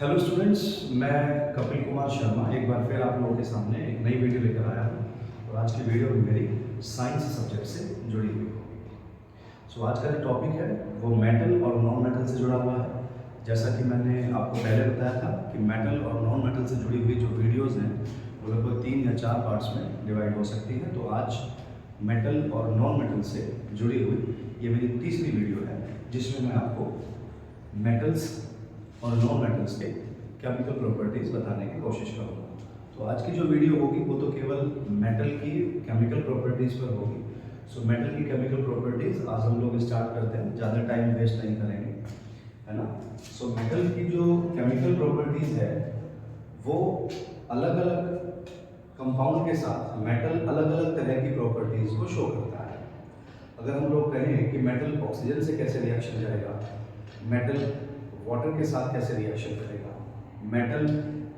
Hello students, मैं कपिल कुमार शर्मा एक बार फिर आप लोगों के सामने एक नई वीडियो लेकर आया हूँ। और आज की वीडियो मेरी साइंस सब्जेक्ट से जुड़ी हुई होगी। सो आज का जो टॉपिक है वो मेटल और नॉन मेटल से जुड़ा हुआ है। जैसा कि मैंने आपको पहले बताया था कि मेटल और नॉन मेटल से जुड़ी हुई जो वीडियोज़ हैं वो लगभग 3 या 4 पार्ट्स में डिवाइड हो सकती हैं। तो आज मेटल और नॉन मेटल से जुड़ी हुई ये मेरी तीसरी वीडियो है, जिसमें मैं आपको मेटल्स और नॉन मेटल्स के केमिकल प्रॉपर्टीज़ बताने की कोशिश करूँगा। तो आज की जो वीडियो होगी वो तो केवल मेटल की केमिकल प्रॉपर्टीज़ पर होगी। सो मेटल की केमिकल प्रॉपर्टीज़ आज हम लोग स्टार्ट करते हैं, ज़्यादा टाइम वेस्ट नहीं करेंगे, है ना। सो मेटल की जो केमिकल प्रॉपर्टीज़ है वो अलग अलग कंपाउंड के साथ मेटल अलग अलग तरह की प्रॉपर्टीज़ को शो करता है। अगर हम लोग कहें कि मेटल ऑक्सीजन से कैसे रिएक्शन करेगा, मेटल वाटर के साथ कैसे रिएक्शन करेगा, मेटल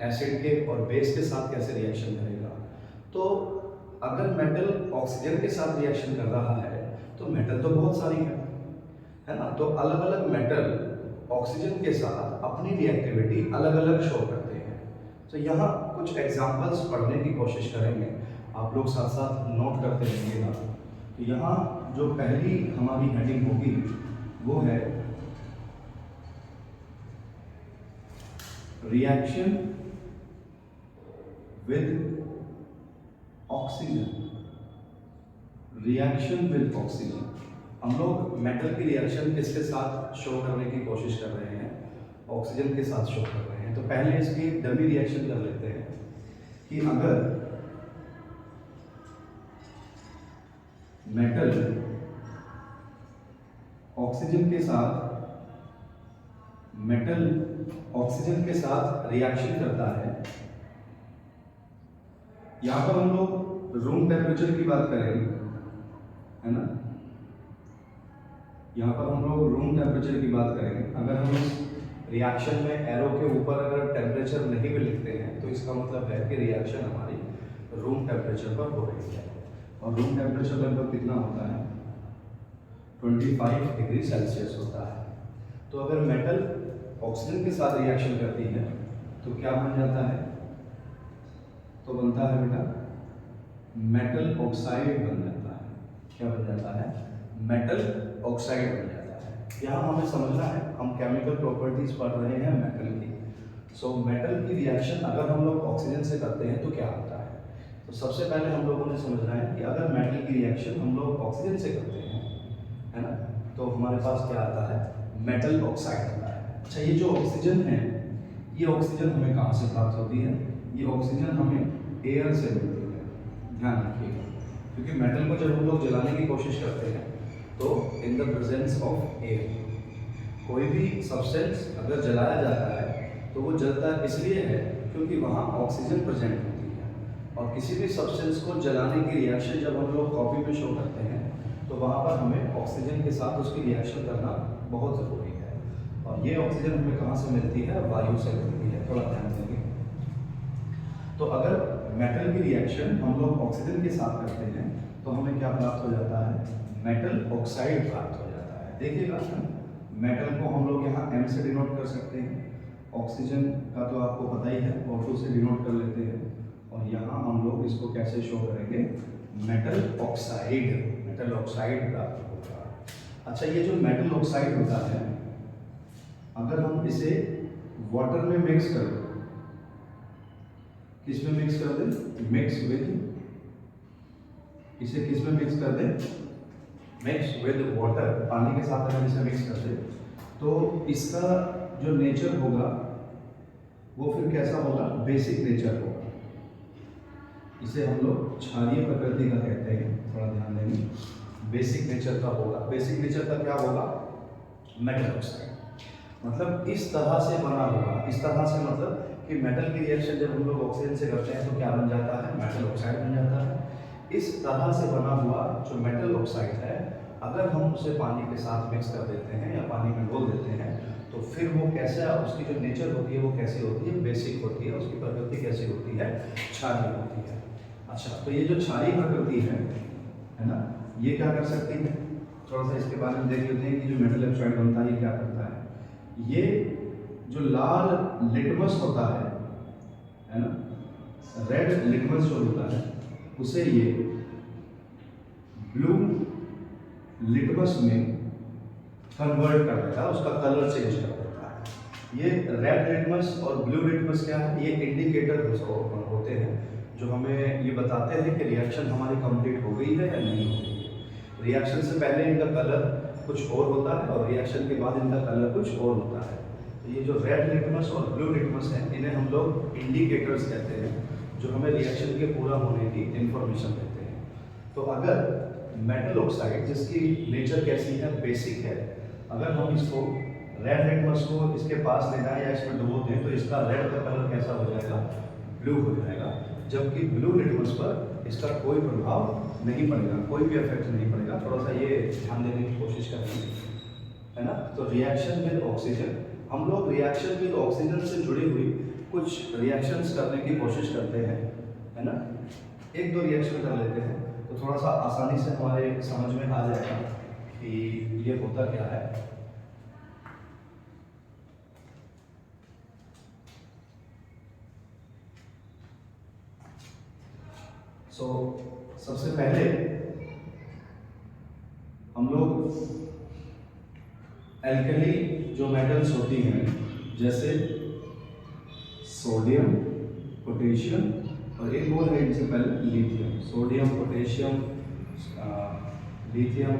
एसिड के और बेस के साथ कैसे रिएक्शन करेगा, तो अगर मेटल ऑक्सीजन के साथ रिएक्शन कर रहा है तो मेटल तो बहुत सारी है ना। तो अलग अलग मेटल ऑक्सीजन के साथ अपनी रिएक्टिविटी अलग अलग शो करते हैं। तो यहाँ कुछ एग्जांपल्स पढ़ने की कोशिश करेंगे, आप लोग साथ साथ नोट करते रहिएगा। तो यहाँ जो पहली हमारी हेडिंग होगी वो है reaction with oxygen. Reaction with oxygen, हम लोग मेटल की रिएक्शन किसके साथ शो करने की कोशिश कर रहे हैं? ऑक्सीजन के साथ शो कर रहे हैं। तो पहले इसकी डमी रिएक्शन कर लेते हैं कि अगर मेटल ऑक्सीजन के साथ रिएक्शन करता है, यहां पर हम लोग रूम टेम्परेचर की बात करेंगे, है ना। यहां पर हम लोग रूम टेम्परेचर की बात करेंगे। अगर हम इस रिएक्शन में एरो के ऊपर अगर टेम्परेचर नहीं भी लिखते हैं तो इसका मतलब है कि रिएक्शन हमारी रूम टेम्परेचर पर हो रही है। और रूम टेम्परेचर लगभग कितना होता है? 25 डिग्री सेल्सियस होता है। तो अगर मेटल ऑक्सीजन के साथ रिएक्शन करती है तो क्या बन जाता है? तो बनता है बेटा मेटल ऑक्साइड बन जाता है। क्या बन जाता है? मेटल ऑक्साइड बन जाता है। यहाँ हमें समझना है, हम केमिकल प्रॉपर्टीज पढ़ रहे हैं मेटल की। सो मेटल की रिएक्शन अगर हम लोग ऑक्सीजन से करते हैं तो क्या होता है? तो सबसे पहले हम लोगों ने समझना है कि अगर मेटल की रिएक्शन हम लोग ऑक्सीजन से करते हैं, है ना, तो हमारे पास क्या आता है? मेटल ऑक्साइड आता है। अच्छा, ये जो ऑक्सीजन है, ये ऑक्सीजन हमें कहाँ से प्राप्त होती है? ये ऑक्सीजन हमें एयर से मिलती है, ध्यान रखिएगा। क्योंकि मेटल को जब हम लोग जलाने की कोशिश करते हैं तो in the presence of air, कोई भी सब्सटेंस अगर जलाया जाता है तो वो जलता इसलिए है क्योंकि वहाँ ऑक्सीजन प्रेजेंट होती है। और किसी भी सब्सटेंस को जलाने की रिएक्शन जब हम लोग कॉपी में शो करते हैं तो वहाँ पर हमें ऑक्सीजन के साथ उसकी रिएक्शन करना बहुत ज़रूरी है। और ये ऑक्सीजन हमें कहाँ से मिलती है? वायु से मिलती है, थोड़ा ध्यान देंगे। तो अगर मेटल की रिएक्शन हम लोग ऑक्सीजन के साथ करते हैं तो हमें क्या प्राप्त हो जाता है? मेटल ऑक्साइड प्राप्त हो जाता है। देखिएगा, मेटल को हम लोग यहाँ M से डिनोट कर सकते हैं, ऑक्सीजन का तो आपको पता ही है, O2 से डिनोट कर लेते हैं। और यहाँ हम लोग इसको कैसे शो करेंगे? Metal oxide. मेटल ऑक्साइड प्राप्त होगा। अच्छा, ये जो मेटल ऑक्साइड होता है, अगर हम इसे वाटर में मिक्स कर दें, किस में मिक्स कर दें? मिक्स विद, इसे किस में मिक्स कर दें? मिक्स विद वाटर, पानी के साथ अगर इसे मिक्स कर दें तो इसका जो नेचर होगा वो फिर कैसा होगा? बेसिक नेचर होगा। इसे हम लोग क्षारीय प्रकृति का कहते हैं, थोड़ा ध्यान देंगे। बेसिक नेचर का होगा। बेसिक नेचर का क्या होगा? Metal oxide. मतलब इस तरह से बना होगा। इस तरह से मतलब कि मेटल की रिएक्शन जब हम लोग ऑक्सीजन से करते हैं तो क्या बन जाता है? मेटल ऑक्साइड बन जाता है। इस तरह से बना हुआ जो मेटल ऑक्साइड है, अगर हम उसे पानी के साथ मिक्स कर देते हैं या पानी में घोल देते हैं तो फिर वो कैसा, उसकी जो नेचर होती है वो कैसी होती है? बेसिक होती है। उसकी प्रकृति कैसी होती है? क्षारीय होती है। अच्छा, तो ये जो क्षारीय प्रकृति है ना, ये क्या कर सकती है? थोड़ा सा इसके बारे में देख लेते हैं कि जो मेटल ऑक्साइड बनता है ये क्या करता है। ये जो लाल लिटमस होता है ना, रेड लिटमस जो होता है उसे ये ब्लू लिटमस में कन्वर्ट कर देता है, उसका कलर चेंज कर देता है। ये रेड लिटमस और ब्लू लिटमस क्या है, ये इंडिकेटर होते हैं जो हमें ये बताते हैं कि रिएक्शन हमारी कंप्लीट हो गई है या नहीं हो गई है। रिएक्शन से पहले इनका कलर कुछ और होता है और रिएक्शन के बाद इनका कलर कुछ और होता है। तो ये जो रेड लिटमस और ब्लू लिटमस हैं, इन्हें हम लोग इंडिकेटर्स कहते हैं, जो हमें रिएक्शन के पूरा होने की इंफॉर्मेशन देते हैं। तो अगर मेटल ऑक्साइड जिसकी नेचर कैसी है, बेसिक है, अगर हम इसको रेड लिटमस को इसके पास ले जाएं या इसमें डुबो दें तो इसका रेड का कलर कैसा हो जाएगा, ब्लू हो जाएगा। जबकि ब्लू लिटमस पर इसका कोई प्रभाव नहीं पड़ेगा, कोई भी इफेक्ट नहीं पड़ेगा। थोड़ा सा ये ध्यान देने की कोशिश करेंगे, है ना। तो रिएक्शन विद ऑक्सीजन, हम लोग रिएक्शन विद ऑक्सीजन से जुड़ी हुई कुछ रिएक्शंस करने की कोशिश करते हैं, है ना। एक दो रिएक्शन कर लेते हैं तो थोड़ा सा आसानी से हमारे समझ में आ जाएगा कि ये होता क्या है। सबसे पहले हम लोग एल्कली जो मेटल्स होती हैं जैसे सोडियम, पोटेशियम और एक और है इनसे पहले lithium, sodium, potassium, lithium,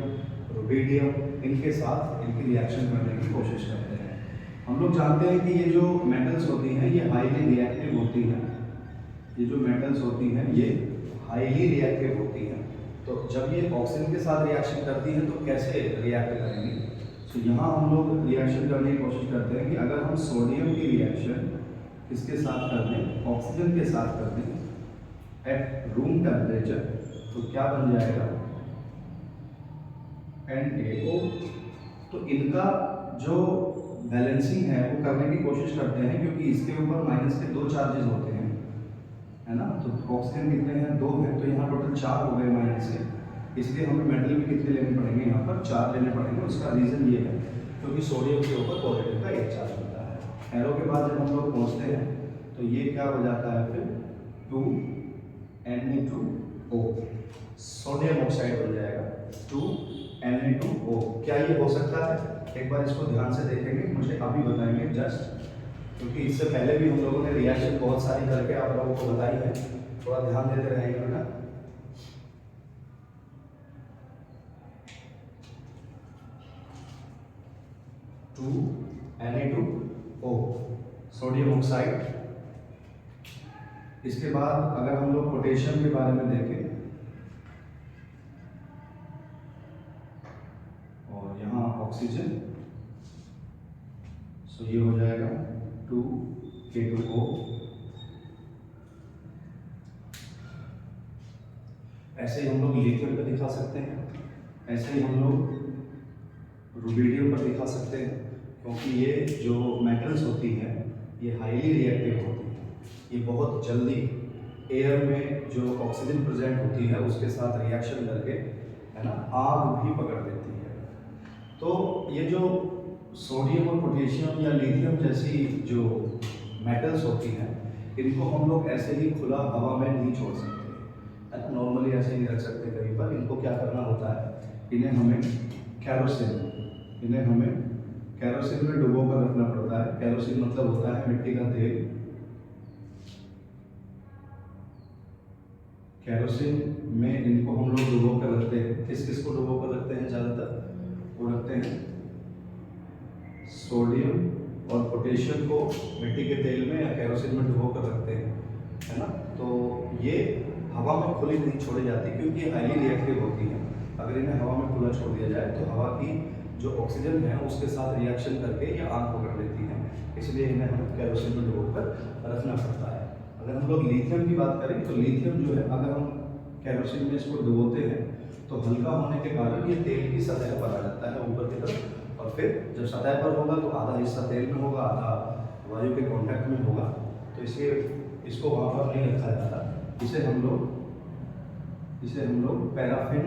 rubidium, इनके साथ इनकी रिएक्शन करने की कोशिश करते हैं। हम लोग जानते हैं कि ये जो मेटल्स होती हैं ये हाईली रिएक्टिव होती हैं। ये जो मेटल्स होती हैं ये हाईली रिएक्टिव होती हैं। तो जब ये ऑक्सीजन के साथ रिएक्शन करती हैं तो कैसे रिएक्ट करेंगी। तो यहाँ हम लोग रिएक्शन करने की कोशिश करते हैं कि अगर हम सोडियम की रिएक्शन किसके साथ कर दें, ऑक्सीजन के साथ कर दें एट रूम टेम्परेचर, तो क्या बन जाएगा, NaO। तो इनका जो बैलेंसिंग है वो करने की कोशिश करते हैं क्योंकि इसके ऊपर माइनस के 2 चार्जेस होते हैं, है ना। तो ऑक्सीजन कितने हैं, 2 हैं, तो यहाँ टोटल 4 हो गए माइनस के, इसलिए हमें मेटल में कितने लेने पड़ेंगे, यहाँ पर 4 लेने पड़ेंगे। उसका रीज़न ये है क्योंकि सोडियम के ऊपर पॉजिटिव का 1 चार्ज होता है। एरो के बाद जब हम लोग पहुँचते हैं तो ये क्या हो जाता है फिर 2Na2O, सोडियम ऑक्साइड बन जाएगा 2Na2O। क्या ये हो सकता है, एक बार इसको ध्यान से देखेंगे, मुझे अभी बताएंगे जस्ट, क्योंकि इससे पहले भी हम लोगों ने रिएक्शन बहुत सारी करके आप लोगों को बताई है, थोड़ा ध्यान देते रहेंगे बेटा। Na2O sodium oxide. इसके बाद अगर हम लोग पोटेशियम के बारे में देखें और यहाँ ऑक्सीजन, सो ये हो जाएगा 2K2O। ऐसे ही हम लोग लिथियम पर दिखा सकते हैं, ऐसे ही हम लोग रुबिडियम पर दिखा सकते हैं, क्योंकि ये जो मेटल्स होती हैं ये हाईली रिएक्टिव होती हैं। ये बहुत जल्दी एयर में जो ऑक्सीजन प्रेजेंट होती है उसके साथ रिएक्शन करके, है ना, आग भी पकड़ देती है। तो ये जो सोडियम और पोटेशियम या लिथियम जैसी जो मेटल्स होती हैं इनको हम लोग ऐसे ही खुला हवा में नहीं छोड़ सकते, है ना, नॉर्मली ऐसे नहीं रख सकते कहीं पर। इनको क्या करना होता है, इन्हें हमें केरोसिन में डुबो कर रखना पड़ता है। केरोसिन मतलब होता है मिट्टी का तेल। केरोसिन में इनको हम लोग डुबो कर रखते हैं। किस किस को डुबो कर रखते हैं, ज़्यादातर वो रखते हैं सोडियम और पोटेशियम को मिट्टी के तेल में या केरोसिन में डुबो कर रखते हैं, है ना। तो ये हवा में खुली नहीं छोड़ी जाती क्योंकि ये हाईली रिएक्टिव होती है। अगर इन्हें हवा में खुला छोड़ दिया जाए तो हवा की जो ऑक्सीजन है उसके साथ रिएक्शन करके ये आग पकड़ लेती है, इसलिए इन्हें हमें केरोसिन में डुबो कर रखना पड़ता है। अगर हम लोग लिथियम की बात करें तो लिथियम जो है अगर हम केरोसिन में इसको डुबोते हैं तो हल्का होने के कारण ये तेल की सतह पर आ जाता है ऊपर की तरफ, और फिर जब सतह पर होगा तो आधा हिस्सा तेल में होगा, आधा वायु के कांटेक्ट में होगा, तो इसलिए इसको वहाँ पर नहीं रखा जाता। इसे हम लोग पैराफिन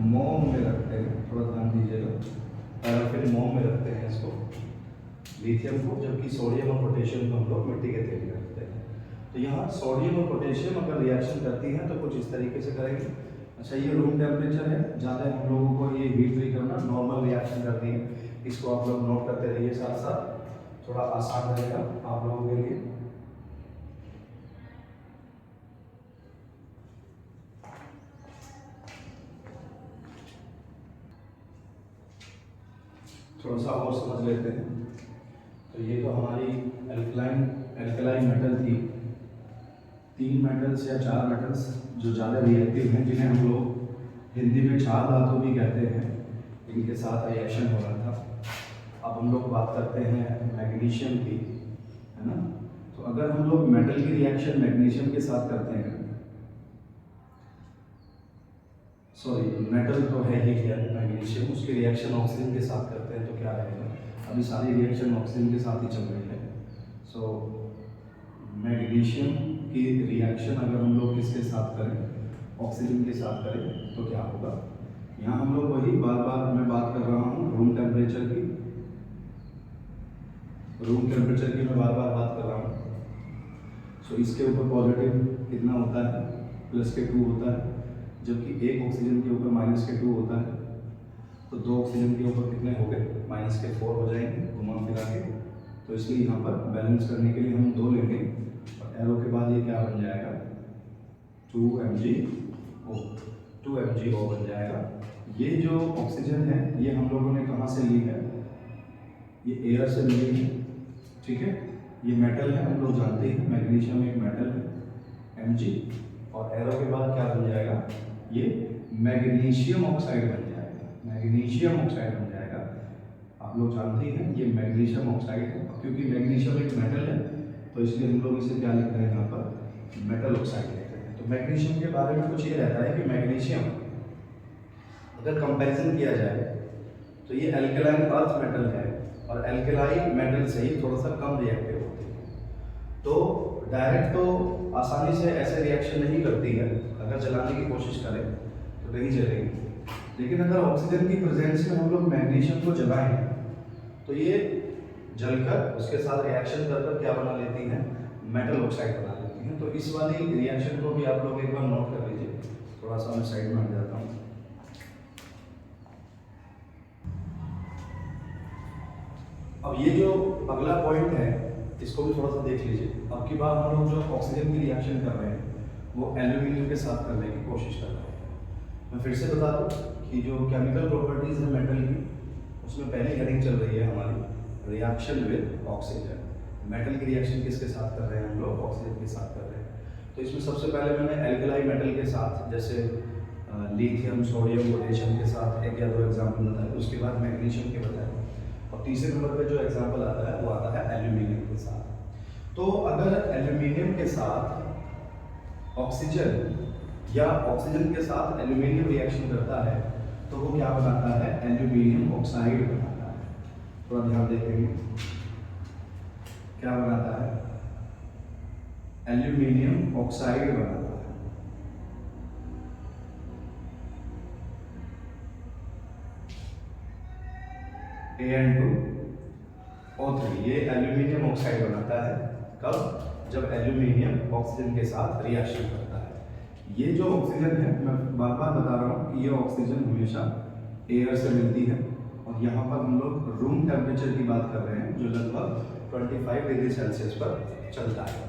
मोम में रखते हैं। थोड़ा ध्यान दीजिएगा, पैराफिन मोम में रखते हैं इसको। लिथियम को, जबकि सोडियम और पोटेशियम को हम लोग मिट्टी के तेल में रखते हैं। तो यहाँ सोडियम और पोटेशियम अगर रिएक्शन करती हैं तो कुछ इस तरीके से करेंगे। अच्छा, ये रूम टेम्परेचर है, ज़्यादा हम लोगों को ये हीट नहीं करना, नॉर्मल रिएक्शन करनी है। इसको आप लोग नोट करते रहिए साथ साथ, थोड़ा आसान रहेगा आप लोगों के लिए। थोड़ा सा और समझ लेते हैं। तो ये तो हमारी एल्कलाइन मेटल थी, 3 मेटल्स या 4 मेटल्स जो ज़्यादा रिएक्टिव हैं, जिन्हें हम लोग हिंदी में क्षार धातु भी कहते हैं, इनके साथ रिएक्शन हो रहा था। अब हम लोग बात करते हैं मैग्नीशियम की, है ना। तो अगर हम लोग मेटल की रिएक्शन मैग्नीशियम के साथ करते हैं, सॉरी मेटल तो है ही क्या मैग्नीशियम, उसकी रिएक्शन ऑक्सीजन के साथ करते हैं तो क्या रहेगा। अभी सारी रिएक्शन ऑक्सीजन के साथ ही चल रही है। सो मैग्नीशियम की रिएक्शन अगर हम लोग किसके साथ करें, ऑक्सीजन के साथ करें तो क्या होगा। यहाँ हम लोग वही बार बार मैं बात कर रहा हूँ रूम टेम्परेचर की, मैं बार बार बात कर रहा हूँ। सो इसके ऊपर पॉजिटिव कितना होता है, +2 होता है, जबकि एक ऑक्सीजन के ऊपर -2 होता है। तो 2 ऑक्सीजन के ऊपर कितने हो गए, -4 हो जाएंगे घुमा फिरा के। तो इसलिए यहाँ पर बैलेंस करने के लिए हम 2 लेंगे और एरो के बाद ये क्या बन जाएगा, 2MgO बन जाएगा। ये जो ऑक्सीजन है ये हम लोगों ने कहाँ से ली है, ये एयर से मिली है, ठीक है। ये मेटल है, हम लोग जानते हैं मैग्नीशियम एक मेटल है, Mg, और एरो के बाद क्या बन जाएगा, ये मैग्नीशियम ऑक्साइड बन जाएगा, आप लोग जानते हैं ये मैग्नीशियम ऑक्साइड है। क्योंकि मैग्नीशियम एक मेटल है तो इसलिए हम लोग इसे क्या लिख रहे हैं यहाँ पर, मेटल ऑक्साइड लिख रहे हैं। तो मैग्नीशियम के बारे में कुछ ये रहता है कि मैग्नीशियम अगर कंपैरिजन किया जाए तो ये एल्कलाइन अर्थ मेटल है और एल्कलाइन मेटल से ही थोड़ा सा कम रिएक्टिव होती है। तो डायरेक्ट तो आसानी से ऐसे रिएक्शन नहीं करती है, अगर जलाने की कोशिश करें तो नहीं जलेगी। लेकिन अगर ऑक्सीजन की प्रेजेंस में हम लोग मैग्नीशियम को जलाएं तो ये जलकर उसके साथ रिएक्शन कर क्या बना लेती हैं, मेटल ऑक्साइड बना लेती हैं। तो इस वाली रिएक्शन को भी आप लोग एक बार नोट कर लीजिए। थोड़ा सा मैं साइड में हट जाता हूँ। अब ये जो अगला पॉइंट है इसको भी थोड़ा सा देख लीजिए। अब की बार हम लोग जो ऑक्सीजन की रिएक्शन कर रहे हैं वो एल्यूमिनियम के साथ करने की कोशिश कर रहे हैं। मैं फिर से बता दूं कि जो केमिकल प्रॉपर्टीज है मेटल की, उसमें पहली हेडिंग चल रही है हमारी रिएक्शन विद ऑक्सीजन। मेटल की रिएक्शन किसके साथ कर रहे हैं हम लोग, ऑक्सीजन के साथ कर रहे हैं। तो इसमें सबसे पहले मैंने एल्कलाई मेटल के साथ जैसे लिथियम, सोडियम, पोटेशियम के साथ 1 या 2 एग्जाम्पल बताए, उसके बाद मैग्नीशियम के बताए, और तीसरे नंबर पे जो एग्जाम्पल आता है वो आता है एल्यूमिनियम के साथ। तो अगर एल्यूमिनियम के साथ ऑक्सीजन या ऑक्सीजन के साथ एल्यूमिनियम रिएक्शन करता है तो वो क्या बनाता है, एल्यूमिनियम ऑक्साइड बनाता है। थोड़ा ध्यान देखेंगे क्या बनाता है, एल्यूमिनियम ऑक्साइड बनाता है। An2O3 ये एल्यूमिनियम ऑक्साइड बनाता है। कब, जब एल्यूमिनियम ऑक्सीजन के साथ रिएक्शन करता है। ये जो ऑक्सीजन है, मैं बार बार बता रहा हूँ कि ये ऑक्सीजन हमेशा एयर से मिलती है, और यहाँ पर हम लोग रूम टेम्परेचर की बात कर रहे हैं जो लगभग 25 डिग्री सेल्सियस पर चलता है।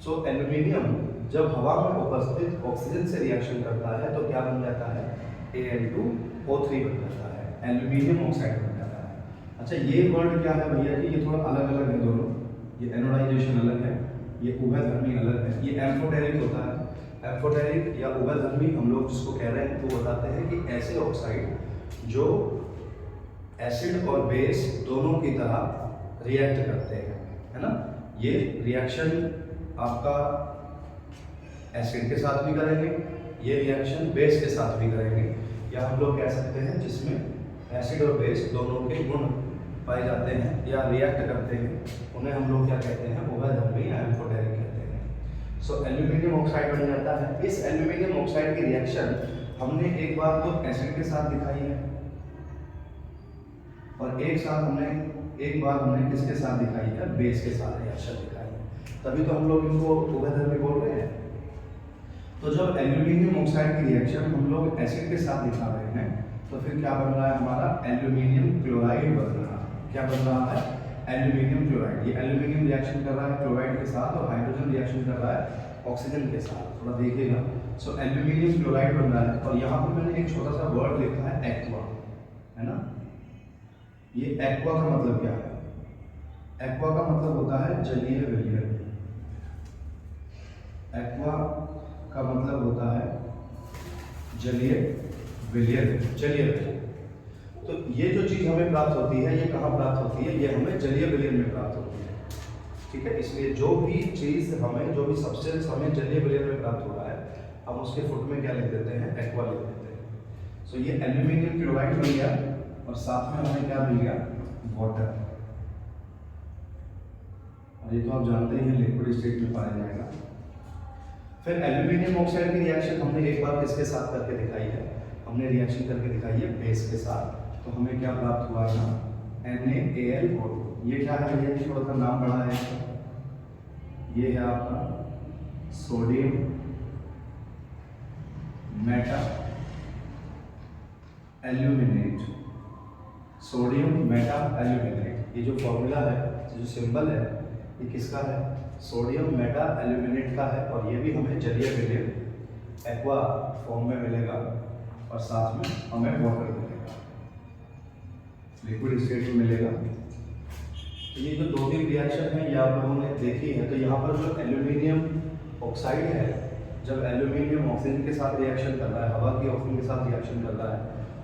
सो एल्यूमिनियम जब हवा में उपस्थित ऑक्सीजन से रिएक्शन करता है तो क्या बन जाता है, An2O3 बन जाता है, एल्यूमिनियम ऑक्साइड बन जाता है। अच्छा, ये वर्ड क्या है भैया जी, ये थोड़ा अलग अलग है दोनों। ये एनोडाइजेशन अलग है, ये उभयधर्मी अलग है। ये एम्फोटेरिक होता है, एम्फोटेरिक या उभयधर्मी हम लोग जिसको कह रहे हैं वो बताते हैं कि ऐसे ऑक्साइड जो एसिड और बेस दोनों की तरह रिएक्ट करते हैं, है ना। ये रिएक्शन आपका एसिड के साथ भी करेंगे, ये रिएक्शन बेस के साथ भी करेंगे, या हम लोग कह सकते हैं जिसमें एसिड और बेस दोनों के गुण पाए जाते हैं या रिएक्ट करते हैं, उन्हें हम लोग क्या कहते हैं, उभयधर्मी या एम्फोटेरिक कहते हैं। सो एल्यूमिनियम ऑक्साइड बन जाता है। इस एल्यूमिनियम ऑक्साइड की रिएक्शन हमने एक बार तो एसिड के साथ दिखाई है और एक साथ हमने एक बार हमने किसके साथ दिखाई है, बेस के साथ रिएक्शन दिखाई है, तभी तो हम लोग इनको उभयधर्मी बोल रहे हैं। तो जब एल्यूमिनियम ऑक्साइड की रिएक्शन हम लोग एसिड के साथ दिखा रहे हैं तो फिर क्या बन रहा है हमारा, एल्यूमिनियम क्लोराइड बन रहा है। क्या बन रहा है, एल्यूमिनियम क्लोराइड। ये एल्यूमिनियम रिएक्शन कर रहा है क्लोराइड के साथ और हाइड्रोजन रिएक्शन कर रहा है ऑक्सीजन के साथ, थोड़ा देखिएगा। सो एल्यूमिनियम क्लोराइड बन रहा है और यहाँ पर मैंने एक छोटा सा वर्ड लिखा है एक्वा, है ना। ये एक्वा का मतलब क्या है, एक्वा का मतलब होता है जलीय विलयन। एक्वा का मतलब होता है जलीय विलयन, जलीय विलयन। तो ये जो चीज हमें प्राप्त होती है ये कहाँ प्राप्त होती है, ये हमें जलीय विलयन में प्राप्त होती है, ठीक है। इसलिए जो भी चीज हमें, जो भी सब्सटेंस हमें जलीय विलयन में प्राप्त हो रहा है, हम उसके फुट में क्या लिख देते हैं, एक्वा लिख देते हैं। सो ये एल्यूमिनियम क्लोराइड मिल गया और साथ में हमें क्या मिल गया, वाटर। और ये तो आप जानते ही हैं लिक्विड स्टेट में पाया जाएगा। फिर एल्यूमिनियम ऑक्साइड की रिएक्शन हमने एक बार किसके साथ करके दिखाई है, हमने रिएक्शन करके दिखाई है बेस के साथ। तो हमें क्या प्राप्त हुआ ना, NaAlO2। ये क्या है, ये थोड़ा सा नाम बड़ा है, ये है आपका sodium Meta aluminate, sodium Meta aluminate. ये जो फॉर्मूला है, जो सिंबल है, ये किसका है, सोडियम मेटा एल्यूमिनेट का है। और ये भी हमें जलीय विलयन एक्वा फॉर्म में मिलेगा और साथ में हमें वाटर मिलेगा, लिक्विड स्टेट में मिलेगा। तो ये जो दो तीन रिएक्शन है ये आप लोगों ने देखी है। तो यहाँ पर जो एल्यूमिनियम ऑक्साइड है, जब एल्यूमिनियम ऑक्सीजन के साथ रिएक्शन कर रहा है, हवा की ऑक्सीजन के साथ रिएक्शन कर रहा है,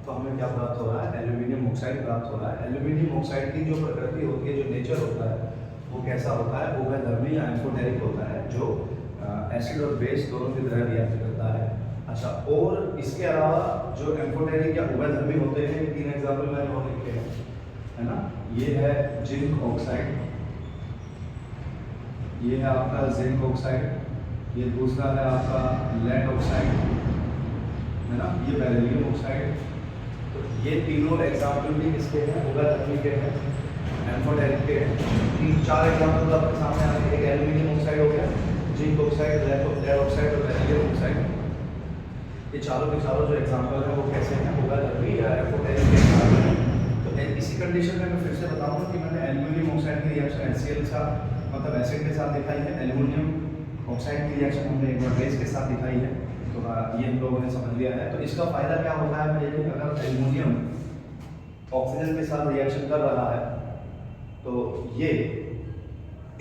तो हमें क्या प्राप्त हो रहा है, एल्यूमिनियम ऑक्साइड प्राप्त हो रहा है। एल्यूमिनियम ऑक्साइड की जो प्रकृति होती है, जो नेचर होता है, वो कैसा होता है, उभयधर्मी या एम्फोटेरिक होता है, जो एसिड और बेस दोनों की तरह रिएक्ट करता है। अच्छा, और इसके अलावा जो एम्फोटेरिक या उभयधर्मी होते हैं, तीन एग्जाम्पल मैंने और लिखे हैं, है ना। ये है जिंक ऑक्साइड, ये है आपका जिंक ऑक्साइड, ये दूसरा है आपका लेड ऑक्साइड, है ना, ये बेरिलियम ऑक्साइड। तो ये तीनों एग्जाम्पल भी किसके हैं, उभयधर्मी के हैं, एम्फोटेरिक के हैं। तीन चार एग्जाम्पल आपके सामने आ रहे हैं। एक एल्यूमिनियम ऑक्साइड हो गया, जिंक ऑक्साइड, लेड ऑक्साइड और बेरिलियम ऑक्साइड। ये चारों के चारों जो एग्जाम्पल हैं वो कैसे हैं, उभयधर्मी या एम्फोटेरिक के एग्जाम्पल हैं। तो इसी कंडीशन में मैं फिर से बताऊंगा कि मैंने एल्यूमिनियम ऑक्साइड की रिएक्शन HCl का मतलब एसिड के साथ दिखाई है, एल्यूमिनियम ऑक्साइड की रिएक्शन हमने एक बार बेस के साथ दिखाई है। तो ये हम लोगों ने समझ लिया है। तो इसका फायदा क्या होता है, अगर एल्यूमिनियम ऑक्सीजन के साथ रिएक्शन कर रहा है तो ये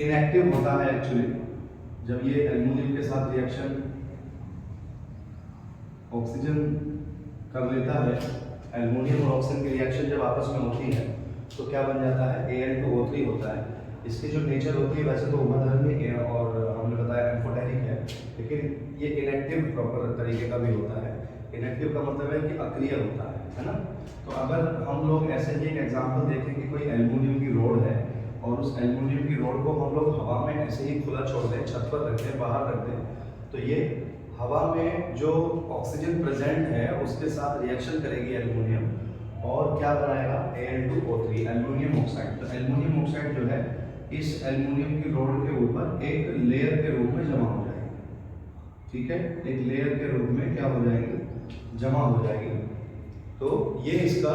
इनएक्टिव होता है एक्चुअली। जब ये एल्यूमिनियम के साथ रिएक्शन ऑक्सीजन कर लेता है, एल्यूमिनियम और ऑक्सीजन की रिएक्शन जब आपस में होती है तो क्या बन जाता है, Al2O3 होता है। इसकी जो नेचर होती है वैसे तो उभयधर्मी है और हमने बताया एम्फोटेरिक है, लेकिन ये इनएक्टिव प्रॉपर तरीके का भी होता है। इनएक्टिव का मतलब है कि अक्रिय होता है ना। तो अगर हम लोग ऐसे ही एक एग्जांपल देखें कि कोई एल्यूमिनियम की रोड है और उस एल्यूमिनियम की रोड को हम लोग हवा में ऐसे ही खुला छोड़ दें, छत पर रख दें, बाहर रख दें, तो ये हवा में जो ऑक्सीजन प्रेजेंट है उसके साथ रिएक्शन करेगी एल्यूमिनियम और क्या बनाएगा, Al2O3 एल्यूमिनियम ऑक्साइड। तो एल्यूमिनियम ऑक्साइड जो है इस एल्यूमिनियम की रोड के ऊपर एक लेयर के रूप में जमा हो जाएगी, ठीक है, एक लेयर के रूप में क्या हो जाएगी, जमा हो जाएगी। तो ये इसका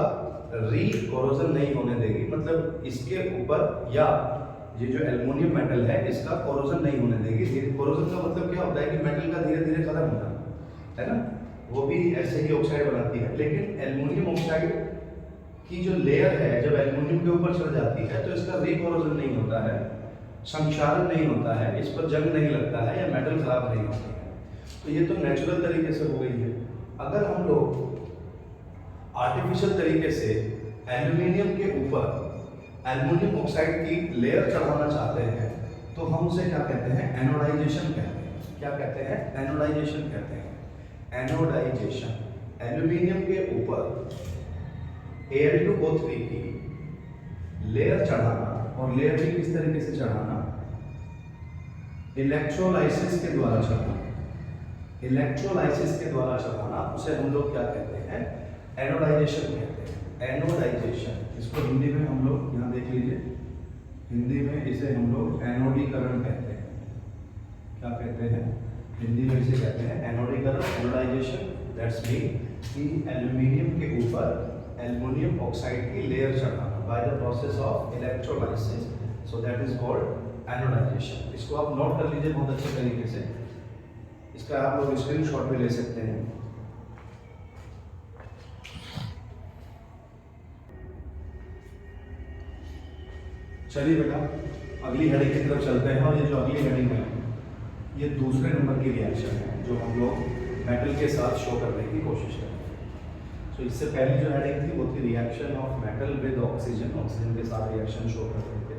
रीकोरोजन नहीं होने देगी, मतलब इसके ऊपर या ये जो एल्युमिनियम मेटल है इसका कोरोजन नहीं होने देगी। कोरोजन का मतलब क्या होता है कि मेटल का धीरे धीरे खत्म होना, है ना, वो भी ऐसे ही ऑक्साइड बनाती है। लेकिन एल्युमिनियम ऑक्साइड की जो लेयर है जब एल्युमिनियम के ऊपर चढ़ जाती है तो इसका रीकोरोजन नहीं होता है, संक्षारण नहीं होता है, इस पर जंग नहीं लगता है या मेटल खराब नहीं होती है। तो ये तो नेचुरल तरीके से हो गई है। अगर हम लोग आर्टिफिशियल तरीके से एल्युमिनियम के ऊपर एल्युमिनियम ऑक्साइड की लेयर चढ़ाना चाहते हैं तो हम उसे क्या कहते हैं, एनोडाइजेशन कहते हैं। क्या कहते हैं, एनोडाइजेशन कहते हैं। एनोडाइजेशन, एल्युमिनियम के ऊपर Al2O3 की लेयर चढ़ाना, और लेयर भी किस तरीके से चढ़ाना, इलेक्ट्रोलाइसिस के द्वारा चढ़ाना। इलेक्ट्रोलाइसिस के द्वारा चढ़ाना उसे हम लोग क्या कहते हैं, एनोडाइजेशन कहते हैं। एनोडाइजेशन, इसको हिंदी में हम लोग यहाँ देख लीजिए, हिंदी में इसे हम लोग एनोडीकरण कहते हैं। क्या कहते हैं? हिंदी में इसे कहते हैं एनोडीकरण, एनोडाइजेशन। दैट्स मीन कि एल्यूमिनियम के ऊपर एल्युमिनियम ऑक्साइड की लेयर चढ़ाना by the process of electrolysis, so that is called anodization. इसको आप नोट कर लीजिए बहुत अच्छे तरीके से, इसका आप लोग स्क्रीनशॉट भी ले सकते हैं। चलिए बेटा अगली हेडिंग की तरफ चलते हैं, और ये जो अगली हेडिंग है ये दूसरे नंबर की रिएक्शन है जो हम लोग मेटल के साथ शो करने की कोशिश करें। तो इससे पहली जो हेडिंग थी वो थी reaction of metal with oxygen, oxygen के साथ रिएक्शन शो कर रहे थे।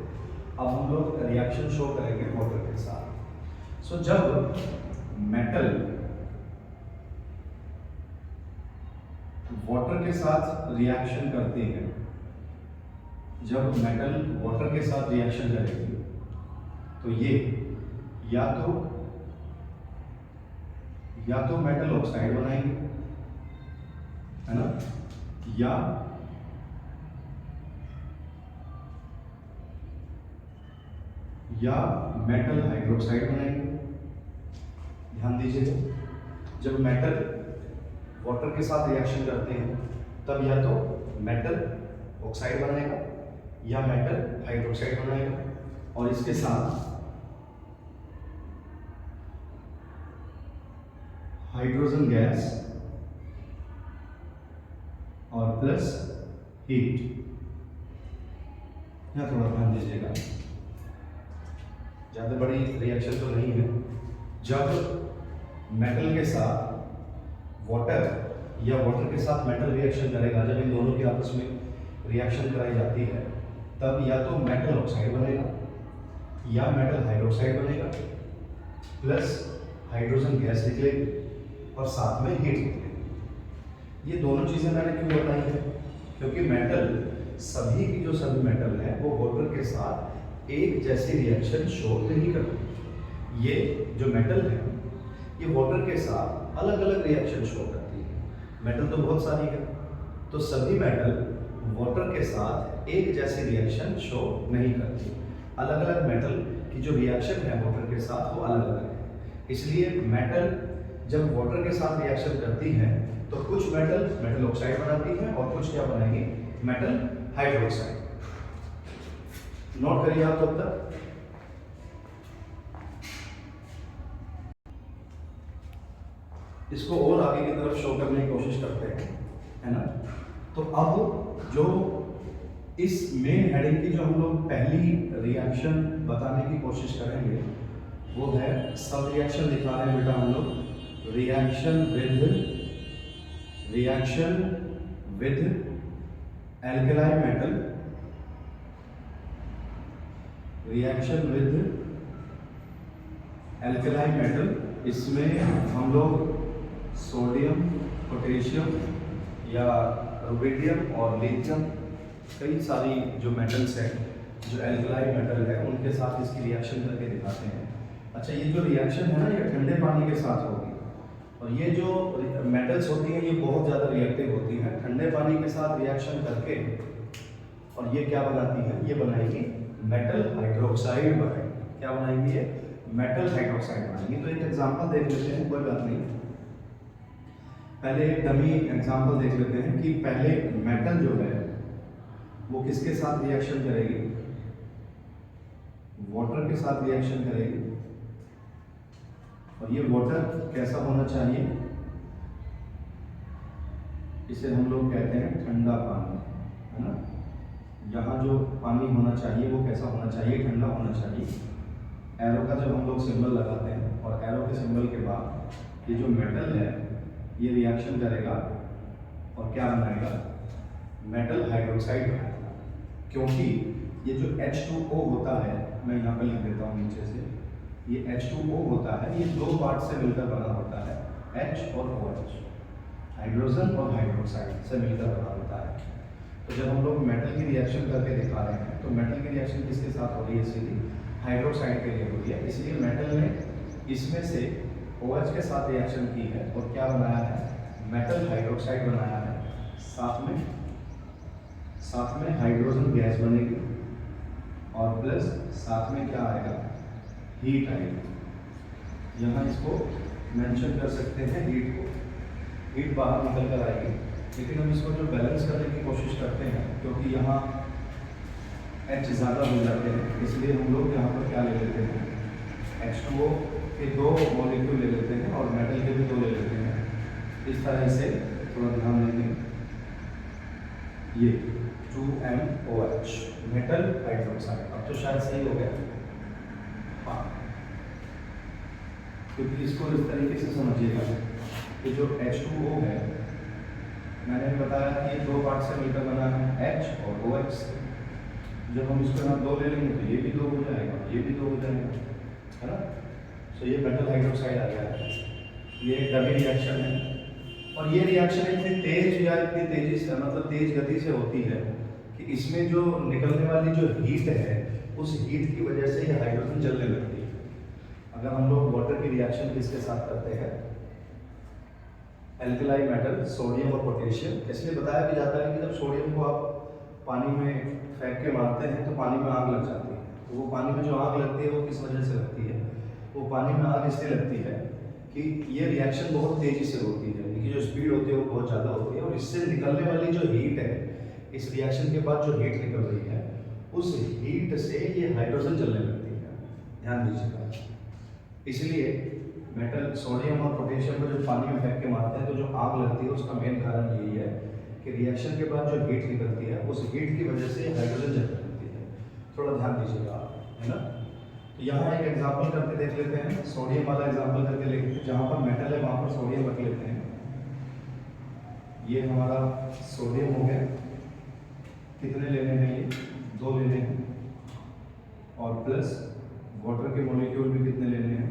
अब हम लोग रिएक्शन शो करेंगे वाटर के साथ। सो जब मेटल वाटर के साथ रिएक्शन करती है, जब मेटल वाटर के साथ रिएक्शन करेगी तो ये या तो मेटल ऑक्साइड बनाएंगे, है ना, या मेटल हाइड्रोक्साइड बनाएंगे। ध्यान दीजिएगा, जब मेटल वाटर के साथ रिएक्शन करते हैं तब या तो मेटल ऑक्साइड बनाएगा या मेटल हाइड्रोक्साइड बनाएगा, और इसके साथ हाइड्रोजन गैस और प्लस हीट। यहाँ थोड़ा ध्यान दीजिएगा, ज़्यादा बड़ी रिएक्शन तो नहीं है। जब मेटल के साथ वाटर या वाटर के साथ मेटल रिएक्शन करेगा, जब इन दोनों की आपस में रिएक्शन कराई जाती है तब या तो मेटल ऑक्साइड बनेगा या मेटल हाइड्रोक्साइड बनेगा, प्लस हाइड्रोजन गैस निकलेगी और साथ में हीट निकलेगी। ये दोनों चीज़ें मैंने क्यों बताई है? क्योंकि मेटल सभी की जो सभी मेटल है वो वाटर के साथ एक जैसी रिएक्शन शो नहीं करती। ये जो मेटल है ये वाटर के साथ अलग अलग रिएक्शन शो करती है। मेटल तो बहुत सारी है, तो सभी मेटल वाटर के साथ एक जैसी रिएक्शन शो नहीं करती। अलग अलग मेटल की जो रिएक्शन है वाटर के साथ वो अलग अलग है। इसलिए मेटल जब वाटर के साथ रिएक्शन करती है तो कुछ मेटल ऑक्साइड बनाती है और कुछ क्या बनाएगी? Metal hydroxide. नोट करिए आप तब तक। इसको और आगे की तरफ शो करने की कोशिश करते हैं, है ना। तो अब जो इस मेन हेडिंग की जो हम लोग पहली रिएक्शन बताने की कोशिश करेंगे वो है, सब रिएक्शन दिखा रहे हैं बेटा हम लोग, reaction with alkali metal, reaction with alkali metal. इसमें हम लोग सोडियम, पोटेशियम या रुबिडियम और लिथियम, कई सारी जो मेटल्स हैं जो एल्कलाई मेटल है उनके साथ इसकी रिएक्शन करके दिखाते हैं। अच्छा, ये जो रिएक्शन है ना ये ठंडे पानी के साथ होगी, और ये जो मेटल्स होती हैं ये बहुत ज़्यादा रिएक्टिव होती हैं। ठंडे पानी के साथ रिएक्शन करके और ये क्या बनाती है? ये बनाएगी मेटल हाइड्रोक्साइड बनाएगी। क्या बनाएंगी? ये मेटल हाइड्रोक्साइड बनाएंगी। तो एक एग्जांपल देख लेते हैं, कोई बात नहीं, पहले एक डमी एग्जांपल देख लेते हैं कि पहले मेटल जो है वो किसके साथ रिएक्शन करेगी? वाटर के साथ रिएक्शन करेगी, और ये वाटर कैसा होना चाहिए? इसे हम लोग कहते हैं ठंडा पानी, है ना। यहाँ जो पानी होना चाहिए वो कैसा होना चाहिए? ठंडा होना चाहिए। एरो का जब हम लोग सिंबल लगाते हैं और एरो के सिंबल के बाद ये जो मेटल है ये रिएक्शन करेगा और क्या बनाएगा? मेटल हाइड्रोक्साइड बनाएगा। क्योंकि ये जो H2O होता है, मैं यहाँ पर लिख देता हूँ नीचे से, ये H2O होता है, ये दो पार्ट से मिलकर बना होता है, H और OH, हाइड्रोजन और हाइड्रोक्साइड से मिलकर बना होता है। तो जब हम लोग मेटल की रिएक्शन करके दिखा रहे हैं तो मेटल की रिएक्शन किसके साथ हो रही है? सीधी हाइड्रोक्साइड के लिए होती है। इसलिए मेटल ने इसमें से OH के साथ रिएक्शन की है और क्या बनाया है? मेटल हाइड्रोक्साइड बनाया है, साथ में साथ में हाइड्रोजन गैस बनेगी और प्लस साथ में क्या आएगा, हीट आएगी। यहाँ इसको मेंशन कर सकते हैं हीट को, हीट बाहर निकल कर आएगी। लेकिन हम इसको जो बैलेंस करने की कोशिश करते हैं, क्योंकि यहाँ H ज़्यादा हो जाते हैं, इसलिए हम लोग यहाँ पर क्या ले लेते हैं, H2O के 2 मॉलिक्यूल ले लेते हैं और मेटल के भी 2 ले लेते हैं। इस तरह से थोड़ा ध्यान देंगे, ये 2MOH मेटल हाइड्रोक्साइड। अब तो शायद सही हो गया, हाँ, क्योंकि इसको इस तरीके से समझिएगा कि जो H2O है, मैंने बताया कि ये 2 पार्ट से मिलकर बना है, H और OH। जब हम इसको यहाँ 2 ले लेंगे तो ये भी 2 हो जाएगा, ये भी 2 हो जाएगा, है ना। तो ये मेटल हाइड्रोक्साइड आ गया है। ये एक डमी रिएक्शन है और ये रिएक्शन इतनी तेज या इतनी तेजी से, मतलब तेज गति से होती है कि इसमें जो निकलने वाली जो हीट है, उस हीट की वजह से ये हाइड्रोजन जलने लगती है। अगर हम लोग वाटर की रिएक्शन किसके साथ करते हैं, एल्कलाई मेटल सोडियम और पोटेशियम, इसलिए बताया भी जाता है कि जब सोडियम को आप पानी में फेंक के मारते हैं तो पानी में आग लग जाती है। तो वो पानी में जो आग लगती है वो किस वजह से लगती है, वो पानी में आग इसलिए लगती है कि ये रिएक्शन बहुत तेजी से होती है, इनकी जो स्पीड होती है वो बहुत ज़्यादा होती है, और इससे निकलने वाली जो हीट है, इस रिएक्शन के बाद जो हीट निकल रही है, उस हीट से ये हाइड्रोजन जलने लगती है। ध्यान दीजिएगा, इसलिए मेटल सोडियम और पोटेशियम को जब पानी में फेंक के मारते हैं तो जो आग लगती है उसका मेन कारण यही है कि रिएक्शन के बाद जो हीट निकलती है, उस हीट की वजह से हाइड्रोजन जलने लगती है। थोड़ा ध्यान दीजिएगा, है ना। तो यहाँ एक एग्जाम्पल करके देख लेते हैं, सोडियम वाला एग्जाम्पल करके लेते हैं। जहाँ पर मेटल है वहाँ पर सोडियम रख लेते हैं। ये हमारा सोडियम हो गया, कितने लेने हैं, ये 2 लेने हैं, और प्लस वाटर के मॉलिक्यूल भी कितने लेने हैं,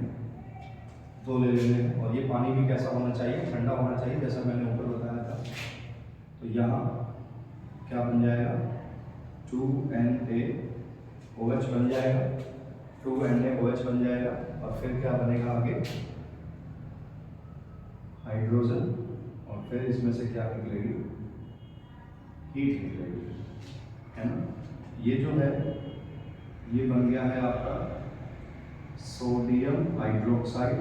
2 ले लेने हैं। और ये पानी भी कैसा होना चाहिए, ठंडा होना चाहिए, जैसा मैंने ऊपर बताया था। तो यहाँ क्या बन जाएगा, 2NaOH बन जाएगा, 2NaOH बन जाएगा, और फिर क्या बनेगा आगे, हाइड्रोजन, और फिर इसमें से क्या निकलेगी, हीट निकलेगी, है ना। ये जो है ये बन गया है आपका सोडियम हाइड्रोक्साइड,